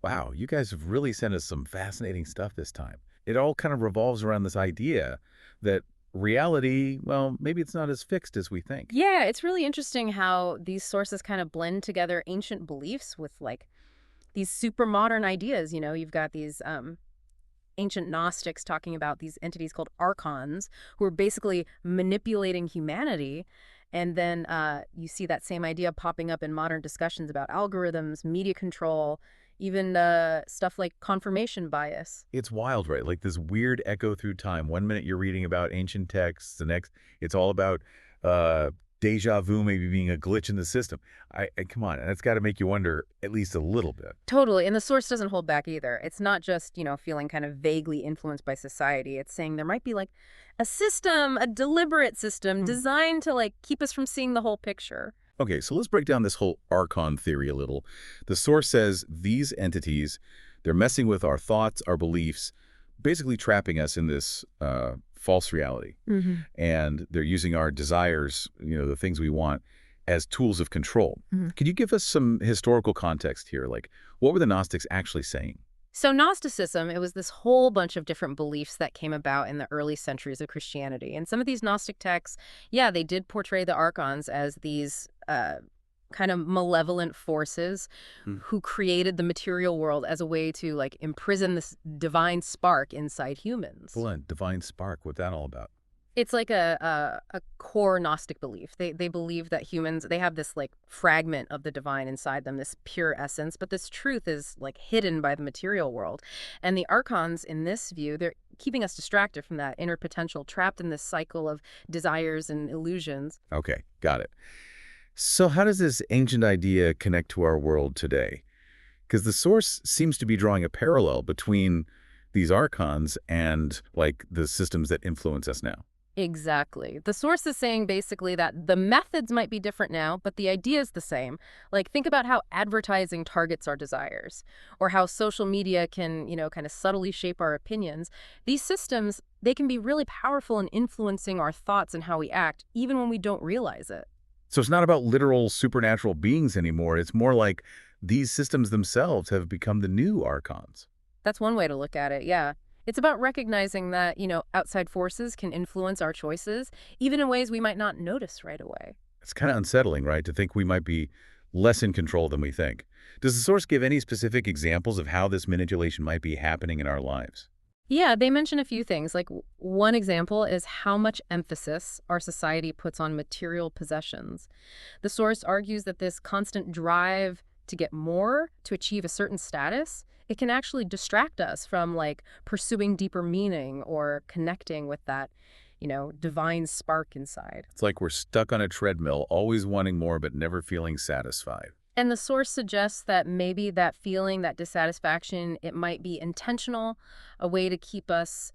Wow, you guys have really sent us some fascinating stuff this time. It all kind of revolves around this idea that reality, well, maybe it's not as fixed as we think. Yeah, it's really interesting how these sources kind of blend together ancient beliefs with like these super modern ideas. You've got these ancient Gnostics talking about these entities called archons who are basically manipulating humanity. And then you see that same idea popping up in modern discussions about algorithms, media control, even stuff like confirmation bias. It's wild, right? Like this weird echo through time. One minute you're reading about ancient texts, the next it's all about uh, deja vu maybe being a glitch in the system. Come on, that's got to make you wonder at least a little bit. Totally. And the source doesn't hold back either. It's not just, feeling kind of vaguely influenced by society. It's saying there might be like a system, a deliberate system designed to like keep us from seeing the whole picture. Okay, so let's break down this whole archon theory a little. The source says these entities, they're messing with our thoughts, our beliefs, basically trapping us in this false reality. Hmm. And they're using our desires, the things we want, as tools of control. Could you give us some historical context here? Like, what were the Gnostics actually saying? So Gnosticism, it was this whole bunch of different beliefs that came about in the early centuries of Christianity. And some of these Gnostic texts, yeah, they did portray the archons as these kind of malevolent forces Hmm. who created the material world as a way to like imprison this divine spark inside humans. Well, divine spark, what's that all about? It's like a core Gnostic belief. They believe that humans, they have this like fragment of the divine inside them, this pure essence, but this truth is like hidden by the material world. And the archons in this view, they're keeping us distracted from that inner potential, trapped in this cycle of desires and illusions. Okay, got it. So how does this ancient idea connect to our world today? Because the source seems to be drawing a parallel between these archons and, like, the systems that influence us now. Exactly. The source is saying basically that the methods might be different now, but the idea is the same. Like, think about how advertising targets our desires, or how social media can, kind of subtly shape our opinions. These systems, they can be really powerful in influencing our thoughts and how we act, even when we don't realize it. So it's not about literal supernatural beings anymore. It's more like these systems themselves have become the new archons. That's one way to look at it, yeah. It's about recognizing that, outside forces can influence our choices, even in ways we might not notice right away. It's kind of unsettling, right, to think we might be less in control than we think. Does the source give any specific examples of how this manipulation might be happening in our lives? Yeah, they mention a few things. Like one example is how much emphasis our society puts on material possessions. The source argues that this constant drive to get more, to achieve a certain status, it can actually distract us from like pursuing deeper meaning or connecting with that, divine spark inside. It's like we're stuck on a treadmill, always wanting more but never feeling satisfied. And the source suggests that maybe that feeling, that dissatisfaction, it might be intentional, a way to keep us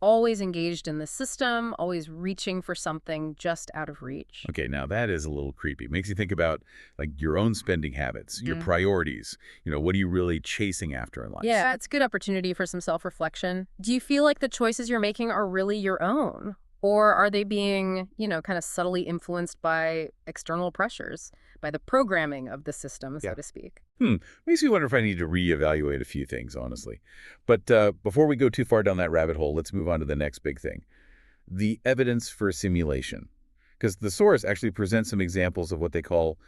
always engaged in the system, always reaching for something just out of reach. Okay, now that is a little creepy. Makes you think about like your own spending habits, your priorities. What are you really chasing after in life? Yeah, it's a good opportunity for some self-reflection. Do you feel like the choices you're making are really your own? Or are they being, kind of subtly influenced by external pressures, by the programming of the system, so Yeah. to speak? Makes me wonder if I need to reevaluate a few things, honestly. But before we go too far down that rabbit hole, let's move on to the next big thing, the evidence for simulation. Because the source actually presents some examples of what they call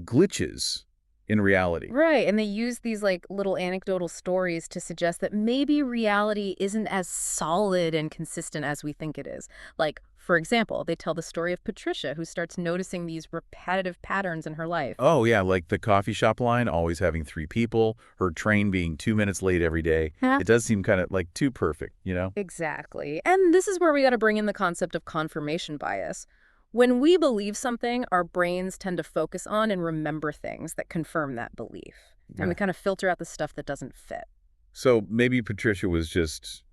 glitches in reality. Right, and they use these like little anecdotal stories to suggest that maybe reality isn't as solid and consistent as we think it is. Like, for example, they tell the story of Patricia, who starts noticing these repetitive patterns in her life. Oh, yeah, like the coffee shop line, always having three people, her train being 2 minutes late every day. Huh? It does seem kind of like too perfect? Exactly. And this is where we got to bring in the concept of confirmation bias. When we believe something, our brains tend to focus on and remember things that confirm that belief. And we Yeah. kind of filter out the stuff that doesn't fit. So maybe Patricia was just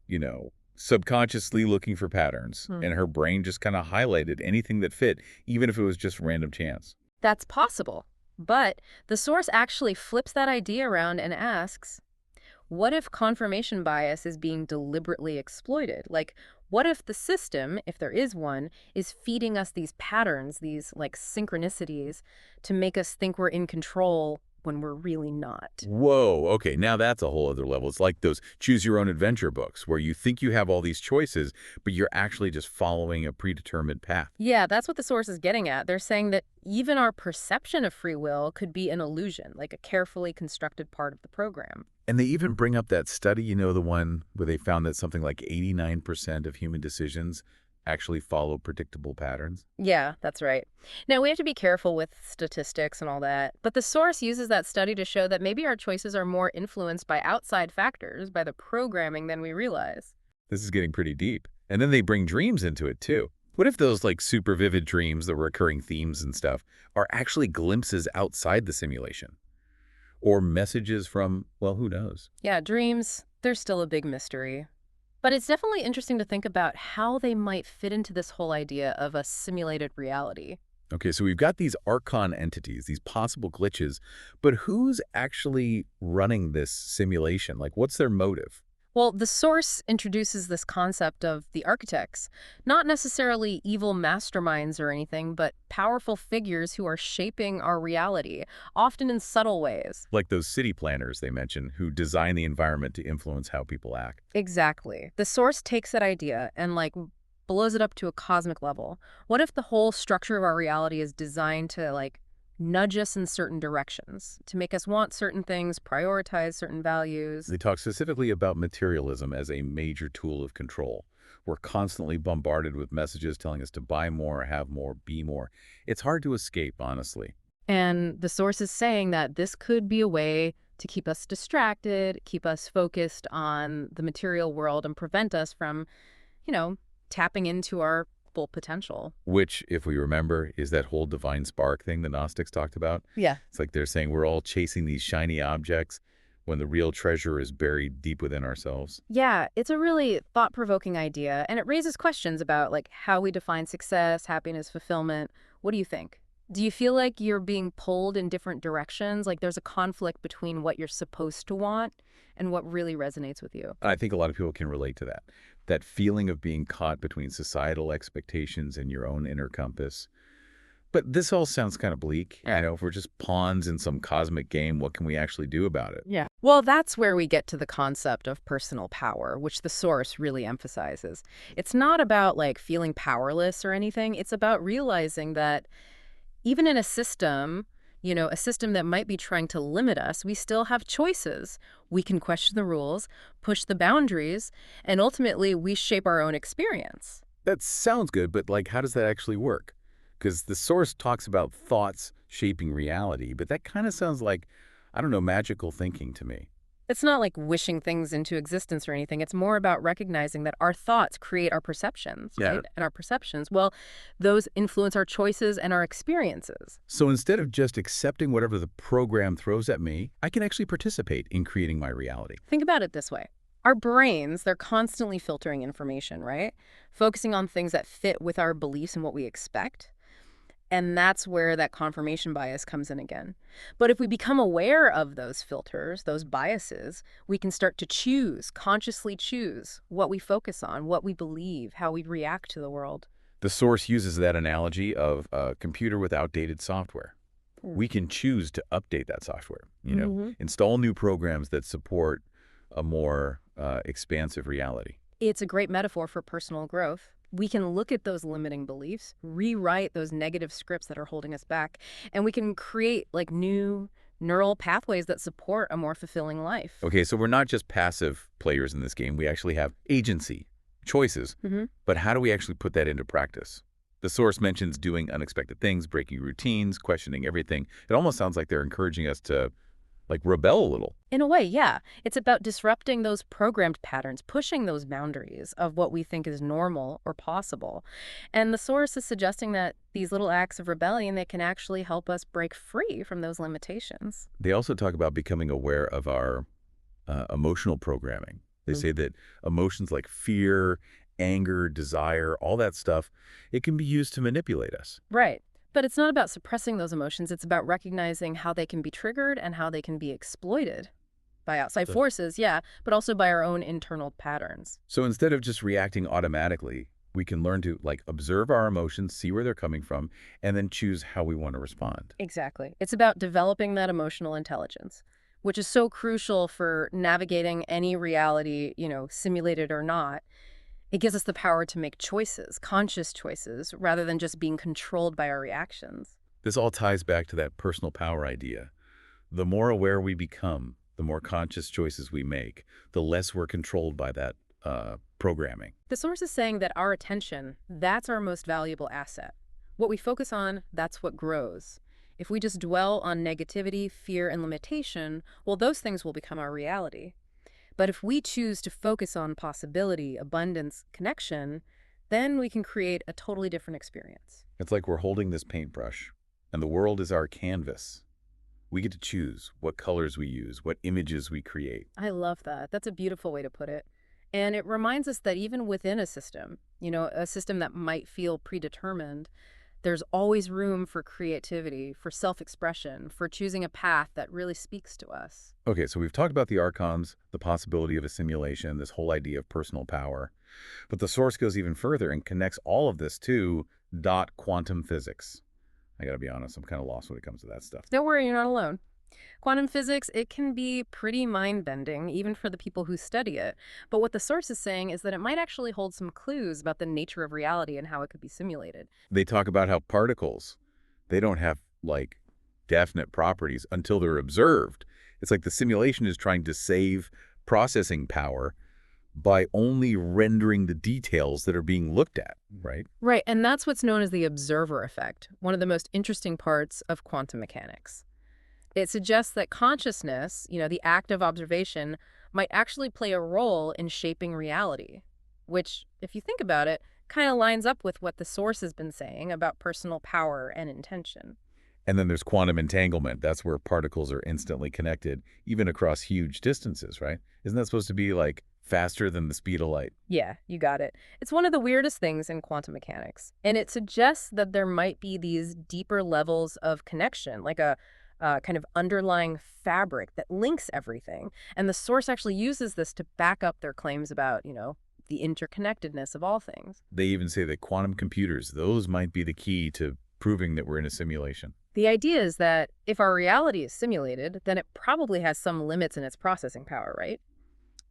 subconsciously looking for patterns, Hmm. and her brain just kind of highlighted anything that fit, even if it was just random chance. That's possible. But the source actually flips that idea around and asks, what if confirmation bias is being deliberately exploited? Like, what if the system, if there is one, is feeding us these patterns, these like synchronicities, to make us think we're in control when we're really not. Whoa, okay, now that's a whole other level. It's like those choose-your-own-adventure books where you think you have all these choices, but you're actually just following a predetermined path. Yeah, that's what the source is getting at. They're saying that even our perception of free will could be an illusion, like a carefully constructed part of the program. And they even bring up that study, the one where they found that something like 89% of human decisions actually follow predictable patterns. Yeah, that's right. Now, we have to be careful with statistics and all that, but the source uses that study to show that maybe our choices are more influenced by outside factors, by the programming, than we realize. This is getting pretty deep. And then they bring dreams into it, too. What if those, like, super vivid dreams, the recurring themes and stuff, are actually glimpses outside the simulation? Or messages from, well, who knows? Yeah, dreams, they're still a big mystery. But it's definitely interesting to think about how they might fit into this whole idea of a simulated reality. Okay, so we've got these archon entities, these possible glitches, but who's actually running this simulation? Like, what's their motive? Well, the source introduces this concept of the architects, not necessarily evil masterminds or anything, but powerful figures who are shaping our reality, often in subtle ways. Like those city planners they mentioned who design the environment to influence how people act. Exactly. The source takes that idea and blows it up to a cosmic level. What if the whole structure of our reality is designed to nudge us in certain directions, to make us want certain things, prioritize certain values? They talk specifically about materialism as a major tool of control. We're constantly bombarded with messages telling us to buy more, have more, be more. It's hard to escape, honestly. And the source is saying that this could be a way to keep us distracted, keep us focused on the material world, and prevent us from, tapping into our full potential. Which, if we remember, is that whole divine spark thing the Gnostics talked about. Yeah. It's like they're saying we're all chasing these shiny objects when the real treasure is buried deep within ourselves. Yeah, it's a really thought-provoking idea, and it raises questions about how we define success, happiness, fulfillment. What do you think? Do you feel like you're being pulled in different directions? Like there's a conflict between what you're supposed to want and what really resonates with you? I think a lot of people can relate to that. That feeling of being caught between societal expectations and your own inner compass. But this all sounds kind of bleak. If we're just pawns in some cosmic game, what can we actually do about it? Yeah. Well, that's where we get to the concept of personal power, which the source really emphasizes. It's not about feeling powerless or anything. It's about realizing that even in a system that might be trying to limit us, we still have choices. We can question the rules, push the boundaries, and ultimately we shape our own experience. That sounds good, but how does that actually work? Because the source talks about thoughts shaping reality, but that kind of sounds like, I don't know, magical thinking to me. It's not like wishing things into existence or anything. It's more about recognizing that our thoughts create our perceptions, Yeah. right? And our perceptions, well, those influence our choices and our experiences. So instead of just accepting whatever the program throws at me, I can actually participate in creating my reality. Think about it this way. Our brains, they're constantly filtering information, right? Focusing on things that fit with our beliefs and what we expect. And that's where that confirmation bias comes in again. But if we become aware of those filters, those biases, we can start to consciously choose what we focus on, what we believe, how we react to the world. The source uses that analogy of a computer with outdated software. We can choose to update that software, install new programs that support a more expansive reality. It's a great metaphor for personal growth. We can look at those limiting beliefs, rewrite those negative scripts that are holding us back, and we can create new neural pathways that support a more fulfilling life. Okay, so we're not just passive players in this game. We actually have agency, choices. But how do we actually put that into practice? The source mentions doing unexpected things, breaking routines, questioning everything. It almost sounds like they're encouraging us to rebel a little. In a way, yeah. It's about disrupting those programmed patterns, pushing those boundaries of what we think is normal or possible. And the source is suggesting that these little acts of rebellion, they can actually help us break free from those limitations. They also talk about becoming aware of our emotional programming. They say that emotions like fear, anger, desire, all that stuff, it can be used to manipulate us. Right. But it's not about suppressing those emotions. It's about recognizing how they can be triggered and how they can be exploited by outside forces, yeah, but also by our own internal patterns. So instead of just reacting automatically, We can learn to, like, observe our emotions, see where they're coming from, and then choose how we want to respond. Exactly. It's about developing that emotional intelligence, which is so crucial for navigating any reality, simulated or not. It gives us the power to make choices, conscious choices, rather than just being controlled by our reactions. This all ties back to that personal power idea. The more aware we become, the more conscious choices we make, the less we're controlled by that programming. The source is saying that our attention, that's our most valuable asset. What we focus on, that's what grows. If we just dwell on negativity, fear, and limitation, well, those things will become our reality. But if we choose to focus on possibility, abundance, connection, then we can create a totally different experience. It's like we're holding this paintbrush, and the world is our canvas. We get to choose what colors we use, what images we create. I love that. That's a beautiful way to put it. And it reminds us that even within a system, a system that might feel predetermined, there's always room for creativity, for self-expression, for choosing a path that really speaks to us. Okay, so we've talked about the archons, the possibility of a simulation, this whole idea of personal power. But the source goes even further and connects all of this to quantum physics. I gotta be honest, I'm kind of lost when it comes to that stuff. Don't worry, you're not alone. Quantum physics, it can be pretty mind-bending, even for the people who study it. But what the source is saying is that it might actually hold some clues about the nature of reality and how it could be simulated. They talk about how particles, they don't have, like, definite properties until they're observed. It's like the simulation is trying to save processing power by only rendering the details that are being looked at, right? Right, and that's what's known as the observer effect, one of the most interesting parts of quantum mechanics. It suggests that consciousness, the act of observation, might actually play a role in shaping reality, which, if you think about it, kind of lines up with what the source has been saying about personal power and intention. And then there's quantum entanglement. That's where particles are instantly connected, even across huge distances, right? Isn't that supposed to be, like, faster than the speed of light? Yeah, you got it. It's one of the weirdest things in quantum mechanics, and it suggests that there might be these deeper levels of connection, like a kind of underlying fabric that links everything. And the source actually uses this to back up their claims about, the interconnectedness of all things. They even say that quantum computers, those might be the key to proving that we're in a simulation. The idea is that if our reality is simulated, then it probably has some limits in its processing power, right?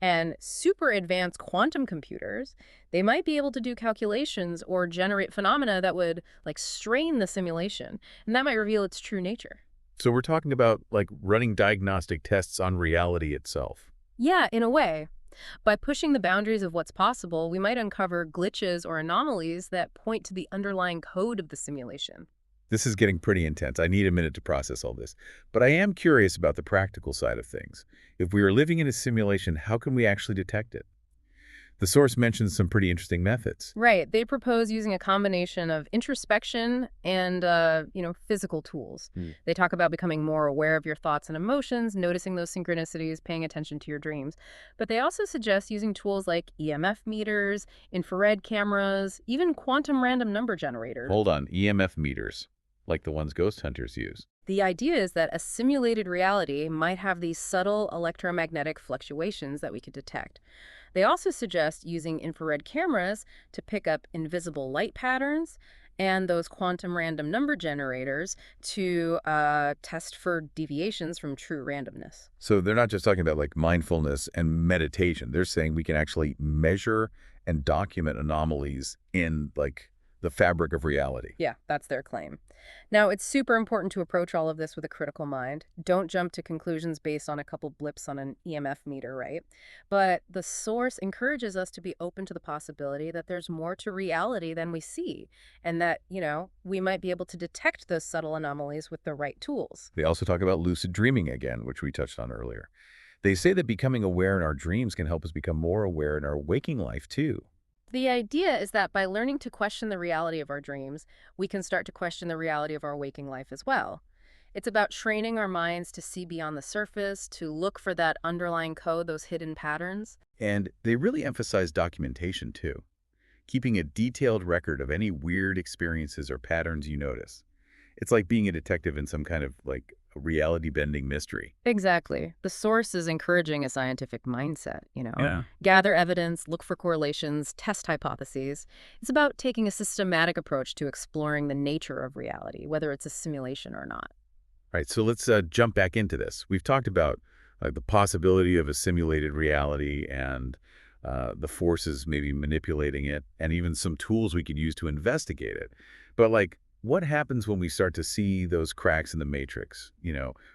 And super advanced quantum computers, they might be able to do calculations or generate phenomena that would, like, strain the simulation, and that might reveal its true nature. So we're talking about, like, running diagnostic tests on reality itself. Yeah, in a way. By pushing the boundaries of what's possible, we might uncover glitches or anomalies that point to the underlying code of the simulation. This is getting pretty intense. I need a minute to process all this. But I am curious about the practical side of things. If we are living in a simulation, how can we actually detect it? The source mentions some pretty interesting methods. Right. They propose using a combination of introspection and, physical tools. They talk about becoming more aware of your thoughts and emotions, noticing those synchronicities, paying attention to your dreams. But they also suggest using tools like EMF meters, infrared cameras, even quantum random number generators. Hold on, EMF meters, like the ones ghost hunters use. The idea is that a simulated reality might have these subtle electromagnetic fluctuations that we could detect. They also suggest using infrared cameras to pick up invisible light patterns and those quantum random number generators to test for deviations from true randomness. So they're not just talking about, like, mindfulness and meditation. They're saying we can actually measure and document anomalies in, like, the fabric of reality. Yeah, that's their claim. Now, it's super important to approach all of this with a critical mind. Don't jump to conclusions based on a couple blips on an EMF meter, right? But the source encourages us to be open to the possibility that there's more to reality than we see, and that, we might be able to detect those subtle anomalies with the right tools. They also talk about lucid dreaming again, which we touched on earlier. They say that becoming aware in our dreams can help us become more aware in our waking life, too. The idea is that by learning to question the reality of our dreams, we can start to question the reality of our waking life as well. It's about training our minds to see beyond the surface, to look for that underlying code, those hidden patterns. And they really emphasize documentation, too. Keeping a detailed record of any weird experiences or patterns you notice. It's like being a detective in some kind of, like, a reality-bending mystery. Exactly. The source is encouraging a scientific mindset. Yeah. Gather evidence, look for correlations, test hypotheses. It's about taking a systematic approach to exploring the nature of reality, whether it's a simulation or not. Right, so let's jump back into this. We've talked about the possibility of a simulated reality and the forces maybe manipulating it, and even some tools we could use to investigate it. But like, what happens when we start to see those cracks in the matrix?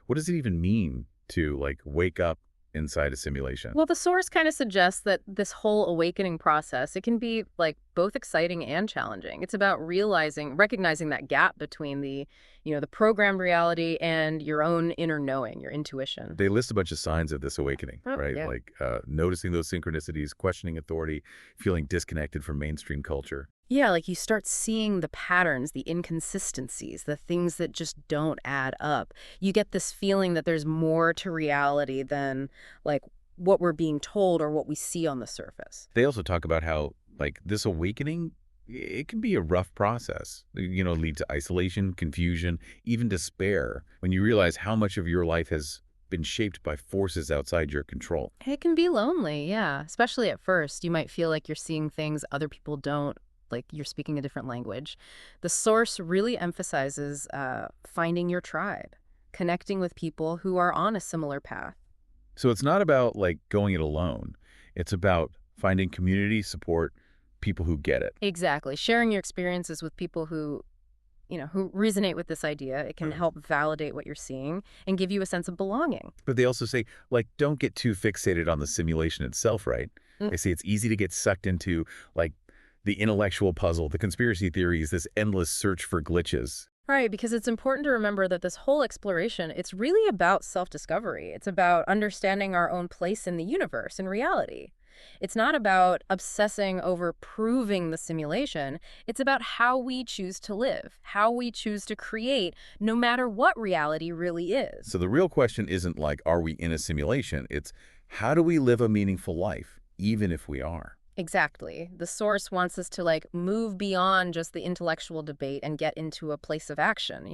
What does it even mean to like wake up inside a simulation? Well, the source kind of suggests that this whole awakening process, it can be like both exciting and challenging. It's about recognizing that gap between the programmed reality and your own inner knowing, your intuition. They list a bunch of signs of this awakening, Oh, right? yeah. Like noticing those synchronicities, questioning authority, feeling disconnected from mainstream culture. Yeah, like you start seeing the patterns, the inconsistencies, the things that just don't add up. You get this feeling that there's more to reality than like what we're being told or what we see on the surface. They also talk about how, like, this awakening, it can be a rough process, lead to isolation, confusion, even despair when you realize how much of your life has been shaped by forces outside your control. It can be lonely, yeah, especially at first. You might feel like you're seeing things other people don't, like you're speaking a different language. The source really emphasizes finding your tribe, connecting with people who are on a similar path. So it's not about, like, going it alone. It's about finding community support, people who get it. Exactly. Sharing your experiences with people who resonate with this idea, it can help validate what you're seeing and give you a sense of belonging. But they also say, like, don't get too fixated on the simulation itself, right? Mm. They say it's easy to get sucked into, like, the intellectual puzzle, the conspiracy theories, this endless search for glitches. Right, because it's important to remember that this whole exploration, it's really about self-discovery. It's about understanding our own place in the universe, in reality. It's not about obsessing over proving the simulation. It's about how we choose to live, how we choose to create, no matter what reality really is. So the real question isn't like, are we in a simulation? It's how do we live a meaningful life, even if we are? Exactly. The source wants us to like move beyond just the intellectual debate and get into a place of action.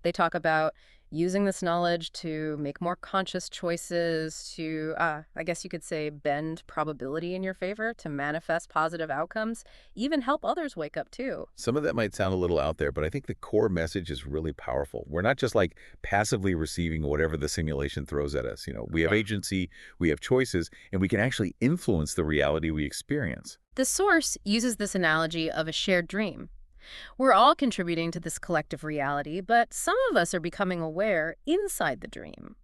They talk about using this knowledge to make more conscious choices, to, I guess you could say, bend probability in your favor, to manifest positive outcomes, even help others wake up too. Some of that might sound a little out there, but I think the core message is really powerful. We're not just like passively receiving whatever the simulation throws at us. We have agency, we have choices, and we can actually influence the reality we experience. The source uses this analogy of a shared dream. We're all contributing to this collective reality, but some of us are becoming aware inside the dream.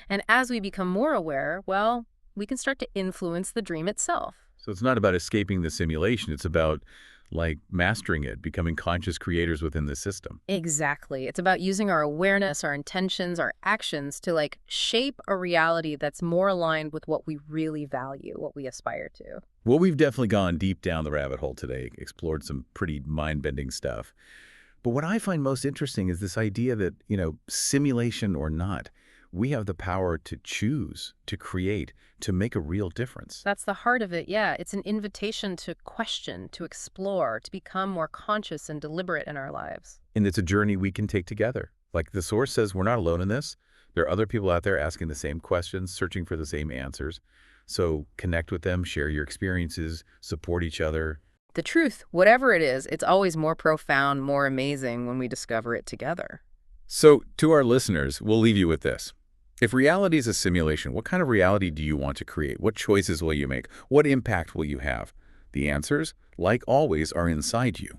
And as we become more aware, well, we can start to influence the dream itself. So it's not about escaping the simulation. It's about like mastering it, becoming conscious creators within the system. Exactly. It's about using our awareness, our intentions, our actions to like shape a reality that's more aligned with what we really value, what we aspire to. Well, we've definitely gone deep down the rabbit hole today, explored some pretty mind-bending stuff. But what I find most interesting is this idea that, simulation or not, we have the power to choose, to create, to make a real difference. That's the heart of it, yeah. It's an invitation to question, to explore, to become more conscious and deliberate in our lives. And it's a journey we can take together. Like the source says, we're not alone in this. There are other people out there asking the same questions, searching for the same answers. So connect with them, share your experiences, support each other. The truth, whatever it is, it's always more profound, more amazing when we discover it together. So to our listeners, we'll leave you with this. If reality is a simulation, what kind of reality do you want to create? What choices will you make? What impact will you have? The answers, like always, are inside you.